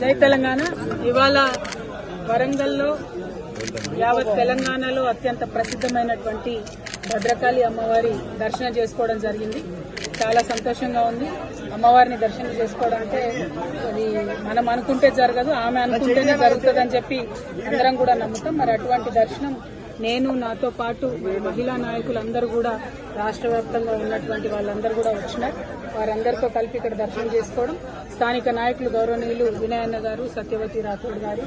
జై తెలంగాణ. ఇవాళ వరంగల్లో యావత్ తెలంగాణలో అత్యంత ప్రసిద్ధమైనటువంటి భద్రకాళి అమ్మవారి దర్శనం చేసుకోవడం జరిగింది. చాలా సంతోషంగా ఉంది. అమ్మవారిని దర్శనం చేసుకోవడం అంటే అది మనం అనుకుంటే జరగదు, ఆమె అనుకుంటేనే జరుగుతుందని చెప్పి అందరం కూడా నమ్ముతాం. మరి అటువంటి దర్శనం నేను, నాతో పాటు మహిళా నాయకులందరూ కూడా రాష్ట్ర వ్యాప్తంగా ఉన్నటువంటి వాళ్ళందరూ కూడా వచ్చినారు. వారందరితో కలిపి ఇక్కడ దర్శనం చేసుకోవడం, స్థానిక నాయకులు గౌరవనీయులు వినయన్న గారు, సత్యవతి రాథోడ్ గారు,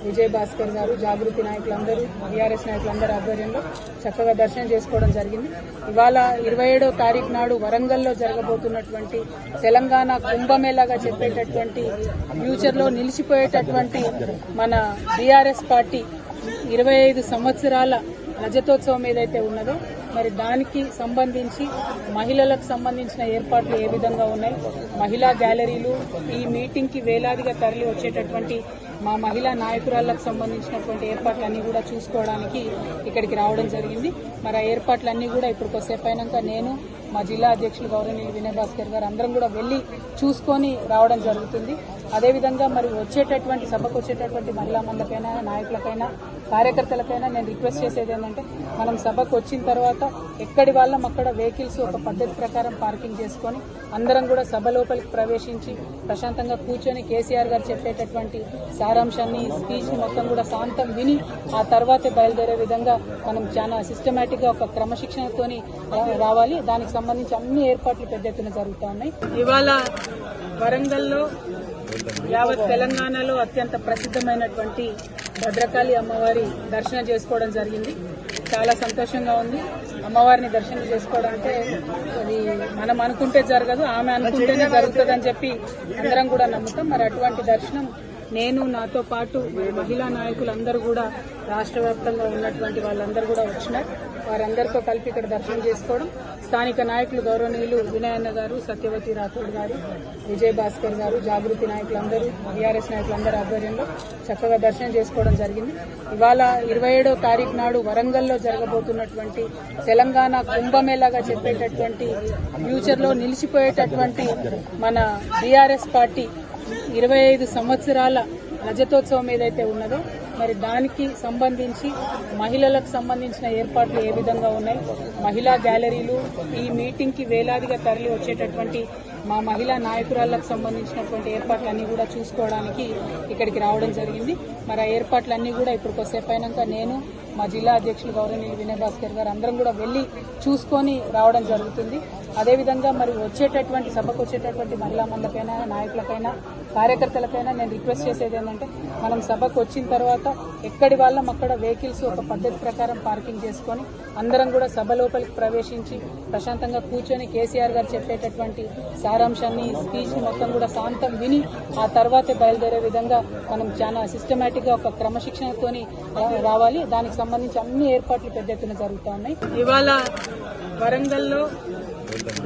విజయ్ భాస్కర్ గారు, జాగృతి నాయకులందరూ, టీఆర్ఎస్ నాయకులందరూ ఆధ్వర్యంలో చక్కగా దర్శనం చేసుకోవడం జరిగింది. ఇవాళ 27వ తారీఖు నాడు వరంగల్లో జరగబోతున్నటువంటి తెలంగాణ కుంభమేళాగా చెప్పేటటువంటి ఫ్యూచర్ లో నిలిచిపోయేటటువంటి మన టీఆర్ఎస్ పార్టీ 25 సంవత్సరాల రజతోత్సవం ఏదైతే ఉన్నదో మరి దానికి సంబంధించి మహిళలకు సంబంధించిన ఏర్పాట్లు ఏ విధంగా ఉన్నాయి, మహిళా గ్యాలరీలు, ఈ మీటింగ్ కి వేలాదిగా తరలి వచ్చేటటువంటి మా మహిళా నాయకురాళ్లకు సంబంధించినటువంటి ఏర్పాట్లన్నీ కూడా చూసుకోవడానికి ఇక్కడికి రావడం జరిగింది. మరి ఆ ఏర్పాట్లన్నీ కూడా ఇప్పుడు కొద్దిసేపు అయినాక నేను, మా జిల్లా అధ్యక్షులు గౌరవనీయులు వినయ్ భాస్కర్ గారు అందరం కూడా వెళ్లి చూసుకొని రావడం జరుగుతుంది. అదేవిధంగా మరి వచ్చేటటువంటి సభకు వచ్చేటటువంటి మహిళా మండలకైనా, నాయకులకైనా, కార్యకర్తలకైనా నేను రిక్వెస్ట్ చేసేది ఏంటంటే మనం సభకు వచ్చిన తర్వాత ఎక్కడి వాళ్ళం అక్కడ వెహికల్స్ ఒక పద్ధతి ప్రకారం పార్కింగ్ చేసుకొని అందరం కూడా సభ లోపలికి ప్రవేశించి ప్రశాంతంగా కూర్చొని కేసీఆర్ గారు చెప్పేటటువంటి సారాంశాన్ని, స్పీచ్ మొత్తం కూడా శాంతం విని ఆ తర్వాతే బయలుదేరే విధంగా మనం చాలా సిస్టమేటిక్ గా ఒక క్రమశిక్షణతోని రావాలి. దానికి సంబంధించి అన్ని ఏర్పాట్లు పెద్ద ఎత్తున జరుగుతూ ఉన్నాయి. ఇవాళ వరంగల్లో యావత్ తెలంగాణలో అత్యంత ప్రసిద్ధమైనటువంటి భద్రకాళి అమ్మవారి దర్శనం చేసుకోవడం జరిగింది. చాలా సంతోషంగా ఉంది. అమ్మవారిని దర్శనం చేసుకోవడం అంటే అది మనం అనుకుంటే జరగదు, ఆమె అనుకుంటేనే జరుగుతుందని చెప్పి అందరం కూడా నమ్ముతాం. మరి అటువంటి దర్శనం నేను, నాతో పాటు మహిళా నాయకులందరూ కూడా రాష్ట్ర వ్యాప్తంగా ఉన్నటువంటి వాళ్ళందరూ కూడా వచ్చినారు. వారందరితో కలిపి ఇక్కడ దర్శనం చేసుకోవడం, స్థానిక నాయకులు గౌరవనీయులు వినయన్న గారు, సత్యవతి రాథోడ్ గారు, విజయ్ భాస్కర్ గారు, జాగృతి నాయకులందరూ, టీఆర్ఎస్ నాయకులందరూ ఆధ్వర్యంలో చక్కగా దర్శనం చేసుకోవడం జరిగింది. ఇవాళ 27వ తారీఖు నాడు వరంగల్లో జరగబోతున్నటువంటి తెలంగాణ కుంభమేళాగా చెప్పేటటువంటి ఫ్యూచర్ లో నిలిచిపోయేటటువంటి మన టీఆర్ఎస్ పార్టీ 25 సంవత్సరాల రజతోత్సవం ఏదైతే ఉన్నదో మరి దానికి సంబంధించి మహిళలకు సంబంధించిన ఏర్పాట్లు ఏ విధంగా ఉన్నాయి, మహిళా గ్యాలరీలు, ఈ మీటింగ్ కి వేలాదిగా తరలి వచ్చేటటువంటి మా మహిళా నాయకురాళ్లకు సంబంధించినటువంటి ఏర్పాట్లన్నీ కూడా చూసుకోవడానికి ఇక్కడికి రావడం జరిగింది. మరి ఆ ఏర్పాట్లన్నీ కూడా ఇప్పుడు కొద్దిసేపు అయినాక నేను, మా జిల్లా అధ్యక్షులు గౌరవనీయులు వినయ్ భాస్కర్ గారు అందరం కూడా వెళ్లి చూసుకొని రావడం జరుగుతుంది. అదేవిధంగా మరి వచ్చేటటువంటి సభకు వచ్చేటటువంటి మహిళా మండలకైనా, నాయకులకైనా, కార్యకర్తలకైనా నేను రిక్వెస్ట్ చేసేది ఏంటంటే మనం సభకు వచ్చిన తర్వాత ఎక్కడి వాళ్ళం అక్కడ వెహికల్స్ ఒక పద్ధతి ప్రకారం పార్కింగ్ చేసుకొని అందరం కూడా సభ లోపలికి ప్రవేశించి ప్రశాంతంగా కూర్చొని కేసీఆర్ గారు చెప్పేటటువంటి సారాంశాన్ని, స్పీచ్ మొత్తం కూడా శాంతం విని ఆ తర్వాతే బయలుదేరే విధంగా మనం చాలా సిస్టమేటిక్ గా ఒక క్రమశిక్షణతోని రావాలి. దానికి సంబంధించి అన్ని ఏర్పాట్లు పెద్ద ఎత్తున జరుగుతూ ఉన్నాయి. ఇవాళ వరంగల్లో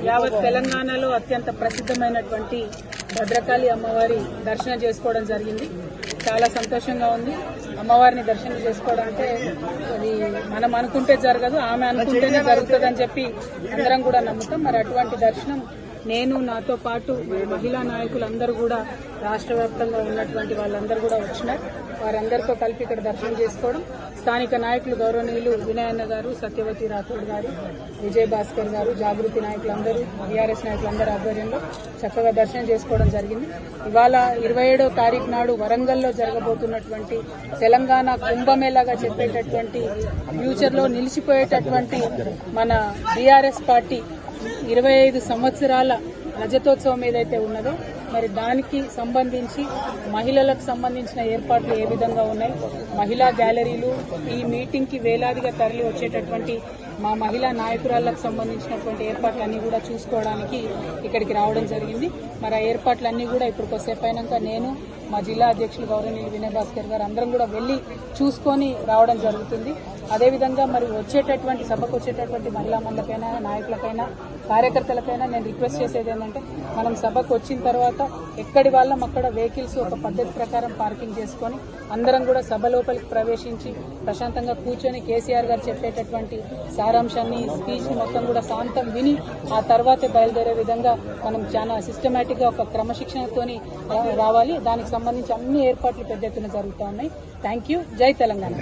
యావత్ తెలంగాణలో అత్యంత ప్రసిద్ధమైనటువంటి భద్రకాళి అమ్మవారి దర్శనం చేసుకోవడం జరిగింది. చాలా సంతోషంగా ఉంది. అమ్మవారిని దర్శనం చేసుకోవడం అంటే అది మనం అనుకుంటే జరగదు, ఆమె అనుకుంటేనే జరుగుతుందని చెప్పి అందరం కూడా నమ్ముతాం. మరి అటువంటి దర్శనం నేను, నాతో పాటు మహిళా నాయకులందరూ కూడా రాష్ట్ర వ్యాప్తంగా ఉన్నటువంటి వాళ్ళందరూ కూడా వచ్చినారు. వారందరితో కలిపి ఇక్కడ దర్శనం చేసుకోవడం, స్థానిక నాయకులు గౌరవనీయులు వినయన్న గారు, సత్యవతి రాథోడ్ గారు, విజయ్ భాస్కర్ గారు, జాగృతి నాయకులందరూ, టీఆర్ఎస్ నాయకులందరూ ఆధ్వర్యంలో చక్కగా దర్శనం చేసుకోవడం జరిగింది. ఇవాళ 27వ తారీఖు నాడు వరంగల్లో జరగబోతున్నటువంటి తెలంగాణ కుంభమేళాగా చెప్పేటటువంటి ఫ్యూచర్ లో నిలిచిపోయేటటువంటి మన టీఆర్ఎస్ పార్టీ 25 సంవత్సరాల రజతోత్సవం ఏదైతే ఉన్నదో మరి దానికి సంబంధించి మహిళలకు సంబంధించిన ఏర్పాట్లు ఏ విధంగా ఉన్నాయి, మహిళా గ్యాలరీలు, ఈ మీటింగ్ కి వేలాదిగా తరలి వచ్చేటటువంటి మా మహిళా నాయకురాళ్లకు సంబంధించినటువంటి ఏర్పాట్లన్నీ కూడా చూసుకోవడానికి ఇక్కడికి రావడం జరిగింది. మరి ఆ ఏర్పాట్లన్నీ కూడా ఇప్పుడు కొద్దిసేపు అయినాక నేను, మా జిల్లా అధ్యక్షులు గౌరవనీయులు వినయ్ భాస్కర్ గారు అందరం కూడా వెళ్లి చూసుకొని రావడం జరుగుతుంది. అదేవిధంగా మరి వచ్చేటటువంటి సభకు వచ్చేటటువంటి మహిళా మండలకైనా నాయకులకైనా కార్యకర్తలకైనా నేను రిక్వెస్ట్ చేసేది ఏంటంటే మనం సభకు వచ్చిన తర్వాత ఎక్కడి వాళ్ళం అక్కడ వెహికల్స్ ఒక పద్ధతి ప్రకారం పార్కింగ్ చేసుకొని అందరం కూడా సభ లోపలికి ప్రవేశించి ప్రశాంతంగా కూర్చొని కేసీఆర్ గారు చెప్పేటటువంటి సారాంశాన్ని స్పీచ్ మొత్తం కూడా శాంతం విని ఆ తర్వాతే బయలుదేరే విధంగా మనం చాలా సిస్టమేటిక్ గా ఒక క్రమశిక్షణతోని రావాలి. దానికి సంబంధించి అన్ని ఏర్పాట్లు పెద్ద ఎత్తున జరుగుతూ ఉన్నాయి. Thank you. జై తెలంగాణ.